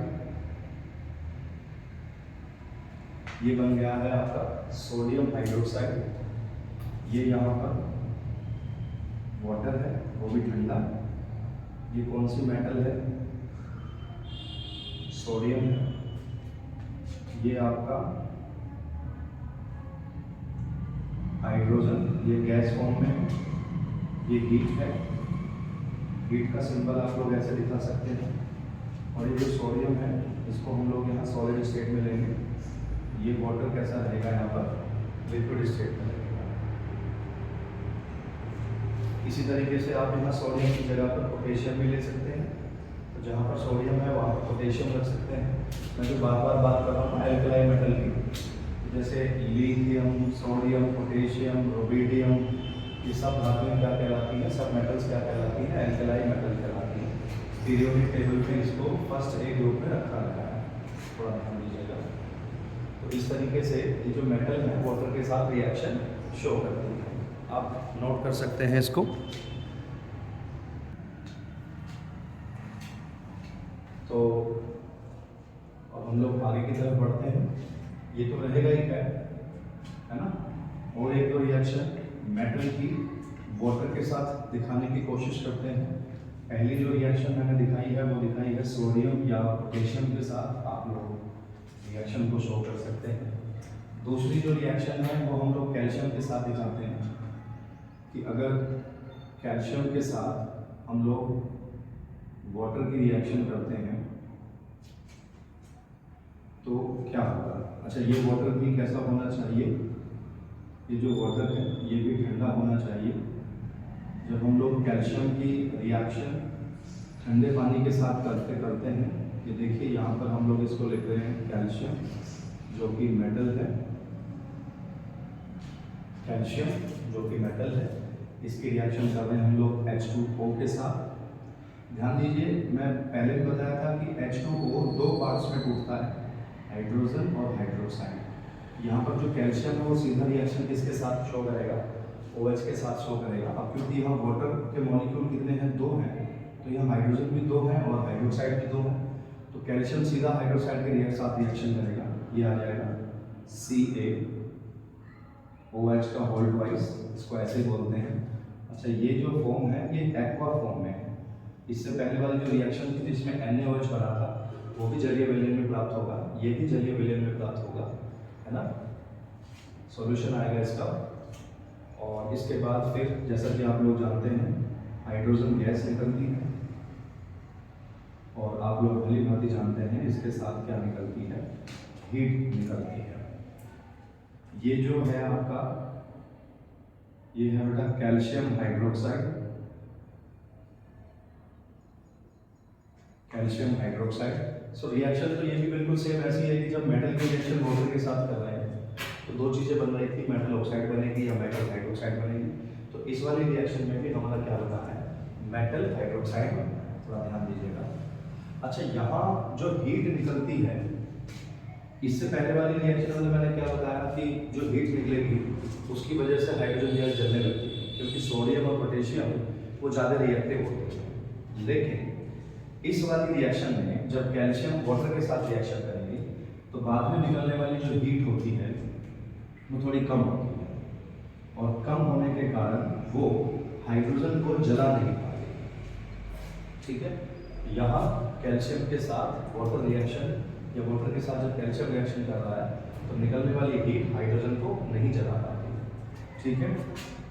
ये बन गया है आपका सोडियम हाइड्रोक्साइड। ये यहाँ पर वाटर है, वो भी ठंडा। ये कौन सी मेटल है, सोडियम है। ये आपका हाइड्रोजन, ये गैस फॉर्म में है, ये हीट है। हीट का सिंबल आप लोग ऐसे दिखा सकते हैं। और ये जो सोडियम है इसको हम लोग यहाँ सॉलिड स्टेट में लेंगे। ये वाटर कैसा रहेगा, यहाँ पर लिक्विड स्टेट में रहेगा। इसी तरीके से आप यहाँ सोडियम की जगह पर पोटेशियम भी ले सकते हैं। तो जहाँ पर सोडियम है वहाँ पर पोटेशियम रख सकते हैं। मैं जो बार बार बात कर रहा हूँ एल्कलाई मेटल की, जैसे लिथियम, सोडियम, पोटेशियम, रुबिडियम, ये सब धातुएं क्या कहलाती हैं, सब मेटल्स क्या कहलाती हैं, एल्कलाई मेटल कहलाती हैं। पीरियोडिक टेबल पे इसको फर्स्ट ए ग्रुप में रखा गया है, थोड़ा ध्यान दीजिएगा। तो इस तरीके से ये जो मेटल है वाटर के साथ रिएक्शन शो करती है, आप नोट कर सकते हैं इसको। तो अब हम लोग आगे की तरफ बढ़ते हैं। ये तो रहेगा ही क्या है ना। और एक दो रिएक्शन मेटल की वाटर के साथ दिखाने की कोशिश करते हैं। पहली जो रिएक्शन मैंने दिखाई है वो दिखाई है सोडियम या पोटेशियम के साथ, आप लोग रिएक्शन को शो कर सकते हैं। दूसरी जो रिएक्शन है वो हम लोग कैल्शियम के साथ दिखाते हैं कि अगर कैल्शियम के साथ हम लोग वाटर की रिएक्शन करते हैं तो क्या होगा। अच्छा, ये वाटर भी कैसा होना चाहिए, ये जो वाटर है ये भी ठंडा होना चाहिए। जब हम लोग कैल्शियम की रिएक्शन ठंडे पानी के साथ करते हैं, ये देखिए यहाँ पर हम लोग इसको लिख रहे हैं कैल्शियम जो कि मेटल है, कैल्शियम जो कि मेटल है, इसकी रिएक्शन कर रहे हैं हम लोग H2O के साथ। ध्यान दीजिए, मैं पहले भी बताया था कि H2O 2 पार्ट्स में टूटता है, हाइड्रोजन और हाइड्रोक्साइड। यहाँ पर जो कैल्शियम है वो सीधा रिएक्शन किसके साथ शो करेगा, OH के साथ शो करेगा। अब क्योंकि यहाँ वाटर के मॉलिक्यूल कितने हैं, 2 हैं, तो यहाँ हाइड्रोजन भी 2 हैं और हाइड्रोक्साइड भी 2 हैं, तो कैल्शियम सीधा हाइड्रोक्साइड के साथ रिएक्शन करेगा, ये आ जाएगा CaOH का होल ट्वाइस, इसको ऐसे बोलते हैं। अच्छा, ये जो फॉर्म है ये एक्वा फॉर्म में है। इससे पहले वाली जो रिएक्शन थी जिसमें NaOH बना था वो भी जलीय विलयन में प्राप्त होगा, ये भी जलीय विलयन में प्राप्त होगा, है ना। सॉल्यूशन आएगा इसका। और इसके बाद फिर जैसा कि आप लोग जानते हैं हाइड्रोजन गैस निकलती है, और आप लोग भली भांति जानते हैं इसके साथ क्या निकलती है, हीट निकलती है। ये जो है आपका, ये है बेटा calcium hydroxide, calcium hydroxide. So reaction तो ये भी बिल्कुल सेम ऐसी है कि जब मेटल की रिएक्शन वाटर के साथ कर रहे हैं तो 2 चीज़ें बन रही थी, मेटल ऑक्साइड बनेगी या मेटल हाइड्रोक्साइड बनेगी। तो इस वाली रिएक्शन में भी हमारा क्या बना है, मेटल हाइड्रोक्साइड बना है, थोड़ा ध्यान दीजिएगा। अच्छा, यहाँ जो हीट निकलती है, इससे पहले वाली रिएक्शन में मैंने क्या बताया कि जो हीट निकलेगी उसकी वजह से हाइड्रोजन गैस जलने लगती है, क्योंकि सोडियम और पोटेशियम वो ज़्यादा रिएक्टिव होते हैं। लेकिन इस वाली रिएक्शन में जब कैल्शियम वाटर के साथ रिएक्शन करेगी तो बाद में निकलने वाली जो हीट होती है वो थोड़ी कम होती है, और कम होने के कारण वो हाइड्रोजन को जला नहीं पाएगी। ठीक है, यहाँ कैल्शियम के साथ वाटर रिएक्शन या वाटर के साथ जब कैल्शियम रिएक्शन कर रहा है तो निकलने वाली हीट हाइड्रोजन को नहीं जला पाती। ठीक है,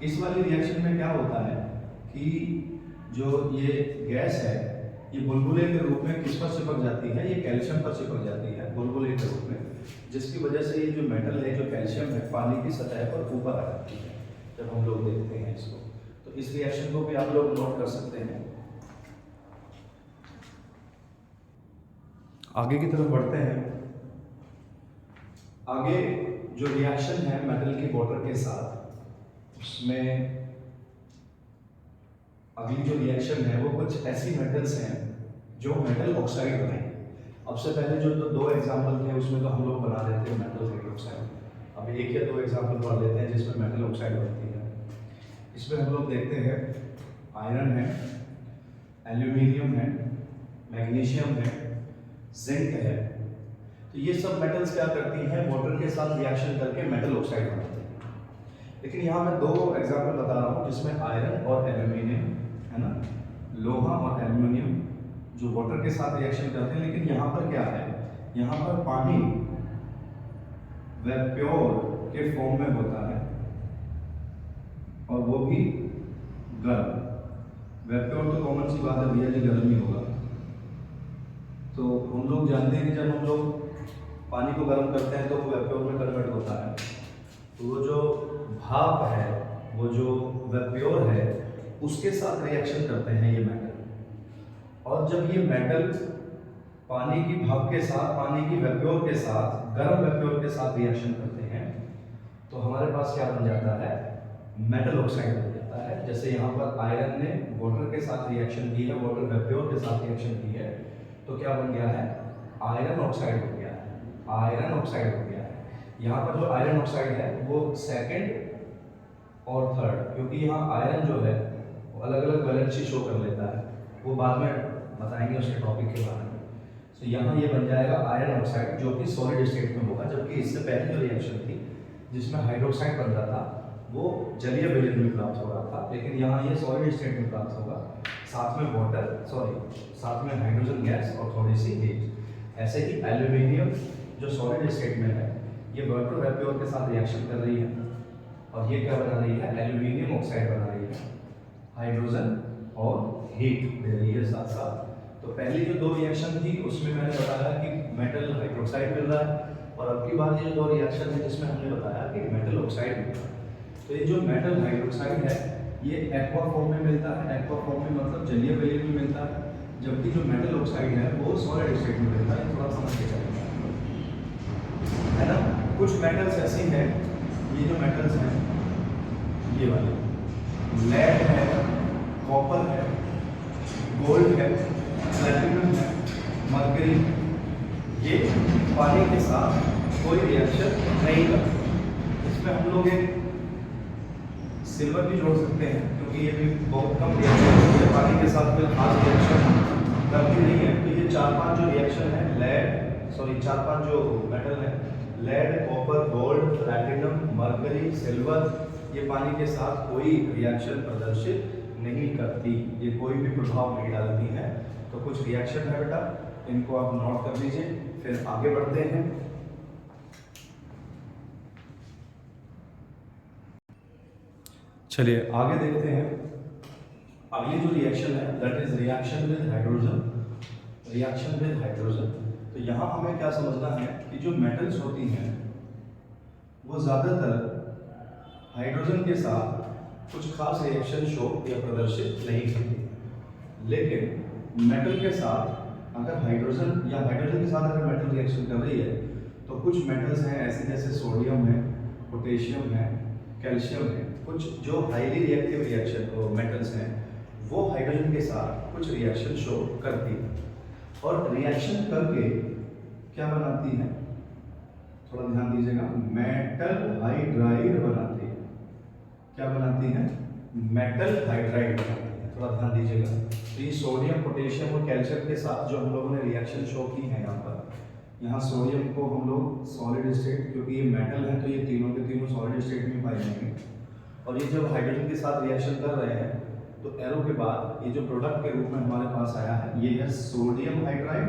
इस वाली रिएक्शन में क्या होता है कि जो ये गैस है ये बुलबुले के रूप में किस पर चिपक जाती है, ये कैल्शियम पर चिपक जाती है बुलबुले के रूप में, जिसकी वजह से ये जो मेटल है, जो कैल्शियम है, पानी की सतह पर ऊपर आ जाती है जब हम लोग देखते हैं इसको। तो इस रिएक्शन को भी आप लोग नोट कर सकते हैं। आगे की तरफ बढ़ते हैं। आगे जो रिएक्शन है मेटल की वाटर के साथ, उसमें अगली जो रिएक्शन है वो कुछ ऐसी मेटल्स हैं जो मेटल ऑक्साइड बनाएंगे। अब से पहले जो 2 एग्जाम्पल थे उसमें तो हम लोग बना लेते हैं मेटल हाइड्रोक्साइड। अब 1 या 2 एग्जाम्पल पढ़ लेते हैं जिसमें मेटल ऑक्साइड बनती है। इसमें हम लोग देखते हैं आयरन है, एल्यूमिनियम है, मैग्नीशियम है, जिंक है। तो ये सब मेटल्स क्या करती हैं, वाटर के साथ रिएक्शन करके मेटल ऑक्साइड बनाती हैं। लेकिन यहाँ मैं 2 एग्जाम्पल बता रहा हूँ जिसमें आयरन और एल्यूमिनियम, है ना, लोहा और एल्यूमिनियम जो वाटर के साथ रिएक्शन करते हैं। लेकिन यहाँ पर क्या है, यहाँ पर पानी वेप्योर के फॉर्म में होता है और वो भी गर्म। वेप्योर तो कॉमन सी बात है भैया जी, गर्म ही होगा। तो हम लोग जानते हैं कि जब हम लोग पानी को गर्म करते हैं तो वो वेप्योर में कन्वर्ट होता है। तो वो जो भाप है, वो जो वेप्योर है, उसके साथ रिएक्शन करते हैं ये मेटल। और जब ये मेटल पानी की भाप के साथ, पानी की वेप्योर के साथ, गर्म वेप्योर के साथ रिएक्शन करते हैं तो हमारे पास क्या बन जाता है, मेटल ऑक्साइड बन जाता है। जैसे यहाँ पर आयरन ने वाटर के साथ रिएक्शन की है, वाटर वेप्योर के साथ रिएक्शन की है, तो क्या बन गया है, आयरन ऑक्साइड हो गया है, आयरन ऑक्साइड हो गया है। यहाँ पर जो आयरन ऑक्साइड है वो 2nd और 3rd, क्योंकि यहाँ आयरन जो है वो अलग अलग वैलेंसी शो कर लेता है, वो बाद में बताएंगे उसके टॉपिक के बारे में। तो यहाँ ये बन जाएगा आयरन ऑक्साइड जो कि सॉलिड स्टेट में होगा, जबकि इससे पहले जो रिएक्शन थी जिसमें हाइड्रोक्साइड बन रहा था वो जलीय विलयन में प्राप्त हो रहा था, लेकिन यहाँ ये सॉलिड स्टेट में प्राप्त होगा, साथ में साथ में हाइड्रोजन गैस और थोड़ी सी हीट। ऐसे ही एल्यूमिनियम जो सॉलिड स्टेट में है ये वाटर वेप्योर के साथ रिएक्शन कर रही है और ये क्या बना रही है, एल्यूमिनियम ऑक्साइड बना रही है, हाइड्रोजन और हीट दे रही है साथ साथ। तो पहली जो 2 रिएक्शन थी उसमें मैंने बताया कि मेटल हाइड्रोक्साइड मिल रहा है, और अब की बार ये 2 रिएक्शन है जिसमें हमने बताया कि मेटल ऑक्साइड मिल रहा है। तो ये जो मेटल हाइड्रोक्साइड है ये एक्वा फॉर्म में मिलता है, एक्वा फॉर्म में मतलब जलीय विलयन में मिलता है, जबकि जो मेटल ऑक्साइड है वो सॉलिड स्टेट में मिलता है। थोड़ा समझ के चलेंगे, है ना। कुछ मेटल्स ऐसी हैं, ये जो मेटल्स हैं ये वाले, लेड है, कॉपर है, गोल्ड है, प्लैटिनम है, मरकरी, ये पानी के साथ कोई रिएक्शन नहीं करते। इसमें हम लोग एक सिल्वर भी जोड़ सकते हैं क्योंकि ये भी बहुत कम रिएक्शन होती है, पानी के साथ कोई खास रिएक्शन करती नहीं है। तो ये 4-5 जो रिएक्शन है चार पांच जो मेटल है, lead, copper, gold, platinum, mercury, silver, ये पानी के साथ कोई रिएक्शन प्रदर्शित नहीं करती, ये कोई भी प्रभाव नहीं डालती हैं। तो कुछ रिएक्शन है बेटा, इनको आप नोट कर लीजिए, फिर आगे बढ़ते हैं। चलिए आगे देखते हैं। अगली जो रिएक्शन है that is reaction with hydrogen. Reaction with hydrogen, तो यहाँ हमें क्या समझना है कि जो मेटल्स होती हैं वो ज़्यादातर हाइड्रोजन के साथ कुछ खास रिएक्शन शो या प्रदर्शित नहीं करती, लेकिन मेटल के साथ अगर हाइड्रोजन या हाइड्रोजन के साथ अगर मेटल रिएक्शन कर रही है तो कुछ मेटल्स हैं ऐसे जैसे सोडियम है, पोटेशियम है, कैल्शियम है, कुछ जो हाईली रिएक्टिव रिएक्शन मेटल्स हैं वो हाइड्रोजन के साथ कुछ रिएक्शन शो करती है और रिएक्शन करके क्या बनाती है, थोड़ा ध्यान दीजिएगा, मेटल हाइड्राइड बनाती है। क्या बनाती है? मेटल हाइड्राइड बनाती है, थोड़ा ध्यान दीजिएगा। तो ये सोडियम, पोटेशियम और कैल्शियम के साथ जो हम लोगों ने रिएक्शन शो की है यहाँ सोडियम को हम लोग सॉलिड स्टेट, क्योंकि ये मेटल है तो ये तीनों के तीनों सॉलिड स्टेट में पाए जाएंगे। और ये जब हाइड्रोजन के साथ रिएक्शन कर रहे हैं तो एरो के बाद ये जो प्रोडक्ट के रूप में हमारे पास आया है ये है सोडियम हाइड्राइड,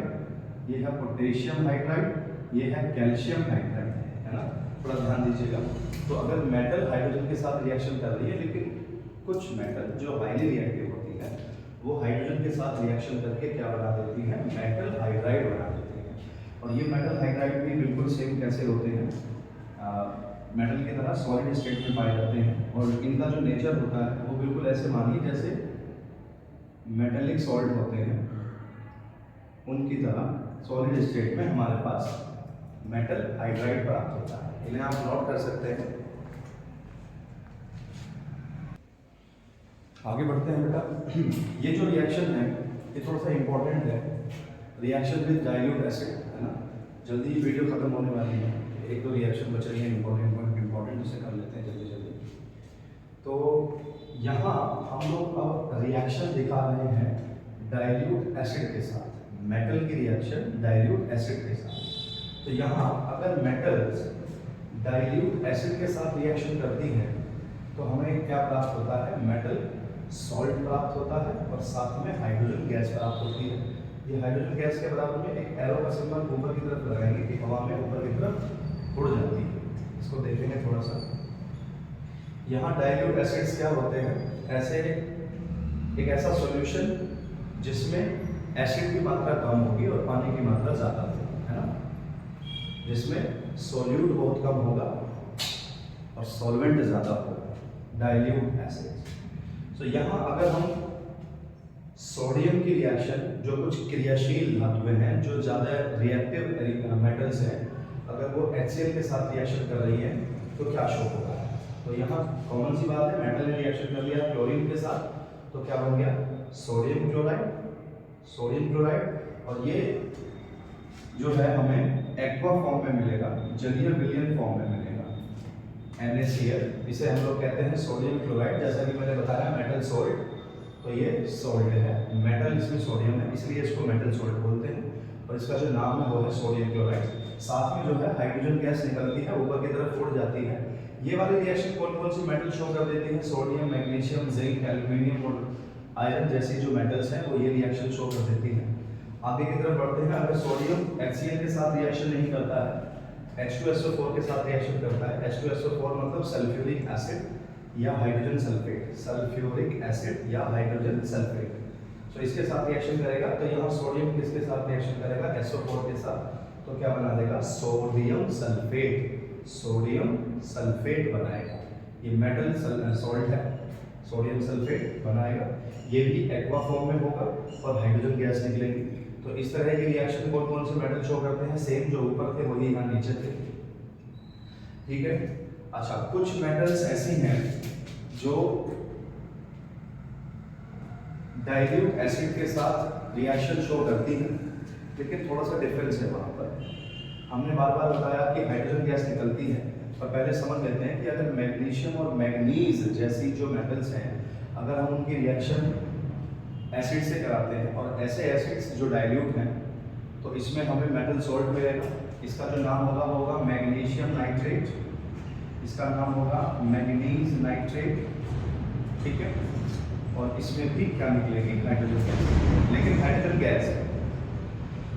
ये है पोटेशियम हाइड्राइड, ये है कैल्शियम हाइड्राइड, है ना। थोड़ा ध्यान दीजिएगा। तो अगर मेटल हाइड्रोजन के साथ रिएक्शन कर रही है, लेकिन कुछ मेटल जो हाईली रिएक्टिव होती है वो हाइड्रोजन के साथ रिएक्शन करके क्या बना देती है? मेटल हाइड्राइड बना देती है। और ये मेटल हाइड्राइड भी बिल्कुल सेम कैसे होते हैं, मेटल की तरह सॉलिड स्टेट में पाए जाते हैं। और इनका जो नेचर होता है वो बिल्कुल ऐसे मानिए जैसे मेटेलिक सॉल्ट होते हैं, उनकी तरह सॉलिड स्टेट में हमारे पास मेटल हाइड्राइड प्राप्त होता है। इन्हें आप नोट कर सकते हैं। आगे बढ़ते हैं बेटा। ये जो रिएक्शन है ये थोड़ा सा इंपॉर्टेंट है, रिएक्शन विद डाइल्यूट एसिड, है ना। जल्दी ही वीडियो खत्म होने वाली है, एक दो रिएक्शन बच रही है इंपॉर्टेंट, उसे कर लेते हैं जल्दी। तो यहाँ हम लोग अब रिएक्शन दिखा रहे हैं डाइल्यूट एसिड के साथ, मेटल की रिएक्शन डाइल्यूट एसिड के साथ। तो यहाँ अगर मेटल्स डाइल्यूट एसिड के साथ रिएक्शन करती हैं तो हमें क्या प्राप्त होता है? मेटल सॉल्ट प्राप्त होता है और साथ में हाइड्रोजन गैस प्राप्त होती है। ये हाइड्रोजन गैस के बराबर में एक एरो का सिंबल ऊपर की तरफ लगाएंगे कि हवा में ऊपर की तरफ उड़ जाती है। इसको देखेंगे थोड़ा सा। यहाँ डाइल्यूट एसिड्स क्या होते हैं? ऐसे एक ऐसा सॉल्यूशन जिसमें एसिड की मात्रा कम होगी और पानी की मात्रा ज़्यादा होगी, है ना। जिसमें सोल्यूट बहुत कम होगा और सॉल्वेंट ज़्यादा होगा, डाइल्यूट एसिड। तो यहाँ अगर हम सोडियम की रिएक्शन, जो कुछ क्रियाशील धातुएं हैं जो ज़्यादा रिएक्टिव मेटल्स हैं, अगर वो HCl के साथ रिएक्शन कर रही है तो क्या शो होगा? तो यहाँ कॉमन सी बात है, मेटल ने रिएक्शन कर लिया क्लोरीन के साथ तो क्या बन गया? Sodium chloride. और ये जो है हमें एक्वा फॉर्म में मिलेगा, जलीय विलयन फॉर्म में मिलेगा, NaCl। इसे हम लोग कहते हैं सोडियम क्लोराइड। जैसा कि मैंने बताया मेटल सोल्ट, तो ये सोल्ट है, मेटल इसमें सोडियम है, इसलिए इसको मेटल सोल्ट बोलते हैं। और इसका जो नाम है वो है सोडियम क्लोराइड। साथ में जो है हाइड्रोजन गैस निकलती है, ऊपर की तरफ उड़ जाती है। ये वाली रिएक्शन कौन कौन सी मेटल शो कर देती है? सोडियम, मैग्नीशियम, जिंक, एल्यूमिनियम और आयरन जैसी जो मेटल्स हैं वो ये रिएक्शन शो कर देती हैं। आगे की तरफ बढ़ते हैं। अगर सोडियम HCl के साथ रिएक्शन नहीं करता है, H2SO4 के साथ रिएक्शन करता है, H2SO4 मतलब सल्फ्यूरिक एसिड या हाइड्रोजन सल्फेट, सल्फ्यूरिक एसिड या हाइड्रोजन सल्फेट। तो इसके साथ रिएक्शन करेगा तो यहाँ सोडियम किसके साथ रिएक्शन करेगा? SO4 के साथ। तो क्या बना देगा? सोडियम सल्फेट बनाएगा। ये मेटल सॉल्ट है, सोडियम सल्फेट बनाएगा। ये भी एक्वा फॉर्म में होगा और हाइड्रोजन गैस निकलेगी। तो इस तरह की रिएक्शन कौन कौन से मेटल शो करते हैं? सेम जो ऊपर थे वही यहाँ नीचे थे, ठीक है। अच्छा, कुछ मेटल्स ऐसी हैं जो डाइल्यूट एसिड के साथ रिएक्शन शो करती है, लेकिन थोड़ा सा डिफरेंस है वहाँ पर। हमने बार बार बताया कि हाइड्रोजन गैस निकलती है पर पहले समझ लेते हैं कि अगर मैग्नीशियम और मैग्नीज जैसी जो मेटल्स हैं, अगर हम उनकी रिएक्शन एसिड से कराते हैं और ऐसे एसिड्स जो डाइल्यूट हैं, तो इसमें हमें मेटल सॉल्ट मिलेगा। इसका जो नाम होगा मैग्नीशियम नाइट्रेट, इसका नाम होगा मैंगनीज नाइट्रेट, ठीक है। और इसमें भी क्या निकलेगी, हाइड्रोजन गैस। लेकिन हाइड्रोजन गैस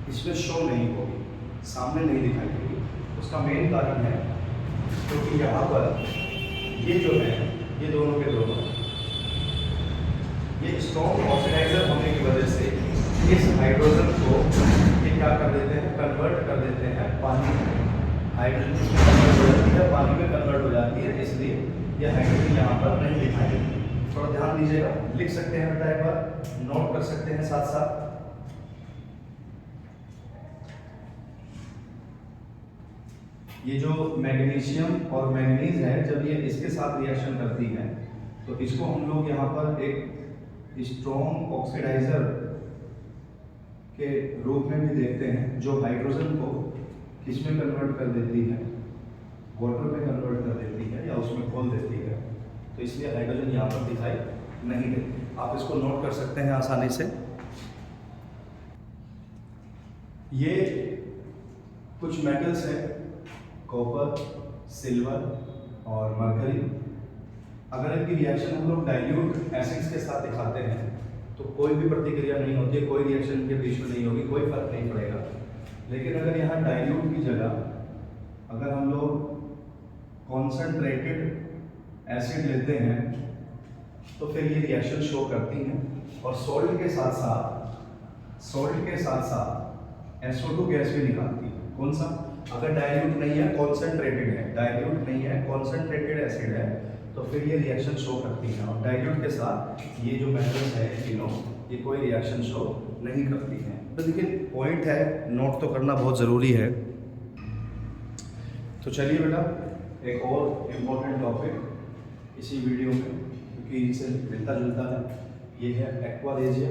इसमें शो नहीं होगी, सामने नहीं दिखाई देगी। उसका मेन कारण है क्योंकि यहाँ पर ये जो है, ये दोनों के दोनों ये स्ट्रॉन्ग ऑक्सीडाइजर होने की वजह से इस हाइड्रोजन को ये क्या कर देते हैं, कन्वर्ट कर देते हैं पानी में। हाइड्रोजन कन्वर्ट हो जाती है, पानी में कन्वर्ट हो जाती है, इसलिए ये हाइड्रोजन यहाँ पर नहीं दिखाई देती। थोड़ा ध्यान दीजिएगा, लिख सकते हैं बेटा, एक बार नोट कर सकते हैं साथ साथ। ये जो मैग्नीशियम और मैंगनीज है, जब ये इसके साथ रिएक्शन करती है तो इसको हम लोग यहाँ पर एक स्ट्रॉन्ग ऑक्सीडाइजर के रूप में भी देखते हैं, जो हाइड्रोजन को किसमें कन्वर्ट कर देती है, वाटर में कन्वर्ट कर देती है या उसमें खोल देती है। तो इसलिए हाइड्रोजन यहाँ पर दिखाई नहीं देती। आप इसको नोट कर सकते हैं आसानी से। ये कुछ मेटल्स हैं, कॉपर, सिल्वर और मरकरी। अगर इनकी रिएक्शन हम लोग डाइल्यूट एसिड्स के साथ दिखाते हैं तो कोई भी प्रतिक्रिया नहीं होती है, कोई रिएक्शन के बीच में नहीं होगी, कोई फर्क नहीं पड़ेगा। लेकिन अगर यहाँ डाइल्यूट की जगह अगर हम लोग कॉन्सेंट्रेटेड एसिड लेते हैं तो फिर ये रिएक्शन शो करती हैं और सॉल्ट के साथ साथ SO2 गैस भी निकालती है। कौन सा? अगर डाइल्यूट नहीं है, कॉन्सेंट्रेटेड है, डाइल्यूट नहीं है, कॉन्सेंट्रेटेड एसिड है, तो फिर ये रिएक्शन शो करती है। और डाइल्यूट के साथ ये जो मेटल्स है तीनों, ये कोई रिएक्शन शो नहीं करती हैं। तो देखिए पॉइंट है, नोट तो करना बहुत ज़रूरी है। तो चलिए बेटा, एक और इम्पोर्टेंट टॉपिक इसी वीडियो में, क्योंकि इनसे मिलता जुलता है, ये है एक्वारेजिया।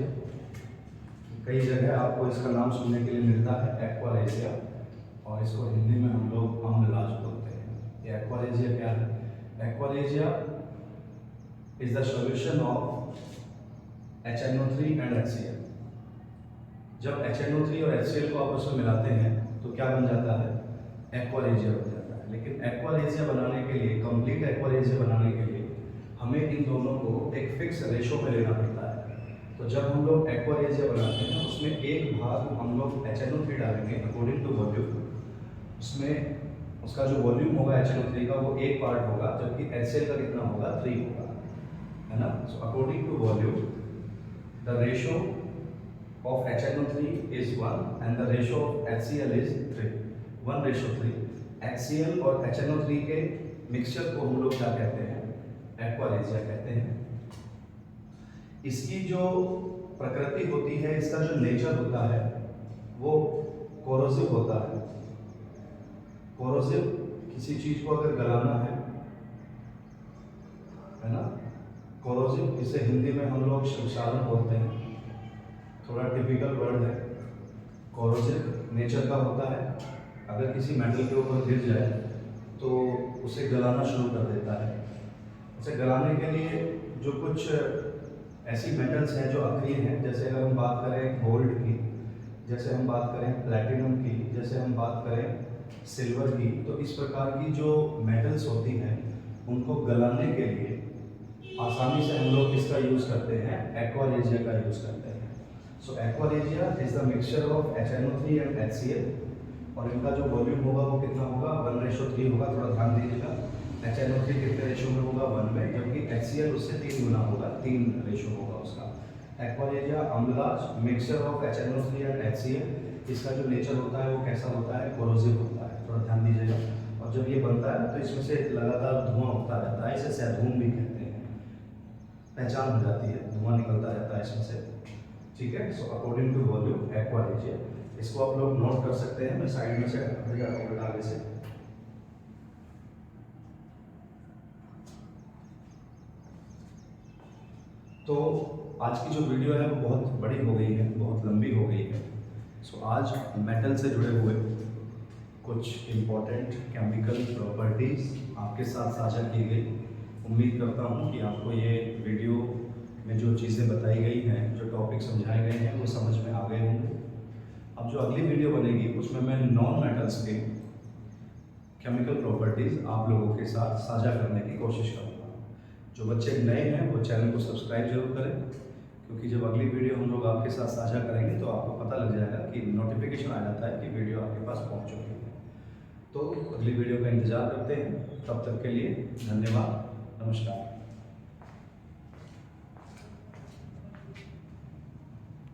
कई जगह आपको इसका नाम सुनने के लिए मिलता है, एक्वारेजिया, और इसको हिंदी में हम लोग अम्लराज बोलते हैं। ये एक्वारेजिया क्या है? Aqua regia is the solution of HNO3 and HCl। जब HNO3 और HCl को आपस में मिलाते हैं तो क्या बन जाता है? एक्वारेजिया बन जाता है। लेकिन एक्वारेजिया बनाने के लिए, कंप्लीट एक्वारेजिया बनाने के लिए हमें इन दोनों को एक फिक्स रेशो में लेना पड़ता है। तो जब हम लोग एक्वारेजिया बनाते हैं उसमें एक भाग हम लोग HNO3 डालेंगे अकॉर्डिंग टू वॉल्यूम। उसमें उसका जो वॉल्यूम होगा HNO3 का वो एक पार्ट होगा, जबकि HCl का कितना होगा? 3 होगा, है ना। So according to volume the ratio of HNO3 is 1 and the ratio of HCl is 3, 1:3। HCl और HNO3 के मिक्सचर को हम लोग क्या कहते हैं? एक्वारेजिया कहते हैं। इसकी जो प्रकृति होती है, इसका जो नेचर होता है वो कोरोसिव होता है। कोरोसिव, किसी चीज को अगर गलाना है ना, कोरोसिव, इसे हिंदी में हम लोग श्मशान बोलते हैं, थोड़ा टिपिकल वर्ड है। कोरोसिव नेचर का होता है, अगर किसी मेटल के ऊपर गिर जाए तो उसे गलाना शुरू कर देता है। उसे गलाने के लिए जो कुछ ऐसी मेटल्स हैं जो अक्रिय हैं, जैसे अगर हम बात करें गोल्ड की, जैसे हम बात करें प्लैटिनम की, जैसे हम बात करें सिल्वर की, तो इस प्रकार की जो मेटल्स होती हैं उनको गलाने के लिए आसानी से हम लोग इसका यूज़ करते हैं, एक्वारेजिया का यूज़ करते हैं। So aqua regia is the mixture of HNO3 and HCl, और इनका जो वॉल्यूम होगा वो कितना होगा? 1:3 होगा। थोड़ा ध्यान दीजिएगा, HNO3 कितने रेशो में होगा? 1 में, जबकि HCl उससे 3 गुना होगा, 3 रेशो होगा उसका। Aqua regia Amalraj, mixture of HNO3 and HCl। इसका जो नेचर होता है वो कैसा होता है? कोरोसिव होता है। थोड़ा ध्यान दीजिएगा। और जब ये बनता है तो इसमें से लगातार धुआं उठता रहता है, इसे सैधूम भी कहते हैं। पहचान हो जाती है, धुआं निकलता रहता है इसमें से, ठीक है। So according to volume aqua regia, इसको आप लोग नोट कर सकते हैं। मैं साइड में से हट जाता हूँ आगे से। तो आज की जो वीडियो है वो बहुत बड़ी हो गई है, बहुत लंबी हो गई है। सो आज मेटल से जुड़े हुए कुछ इम्पोर्टेंट केमिकल प्रॉपर्टीज़ आपके साथ साझा की गई। उम्मीद करता हूँ कि आपको ये वीडियो में जो चीज़ें बताई गई हैं, जो टॉपिक समझाए गए हैं, वो समझ में आ गए होंगे। अब जो अगली वीडियो बनेगी उसमें मैं नॉन मेटल्स के केमिकल प्रॉपर्टीज़ आप लोगों के साथ साझा करने की कोशिश करूँगा। जो बच्चे नए हैं वो चैनल को सब्सक्राइब जरूर करें, क्योंकि जब अगली वीडियो हम लोग आपके साथ साझा करेंगे तो आपको पता लग जाएगा कि नोटिफिकेशन आ जाता है कि वीडियो आपके पास पहुंच चुकी है। तो अगली वीडियो का इंतज़ार करते हैं। तब तक के लिए धन्यवाद, नमस्कार।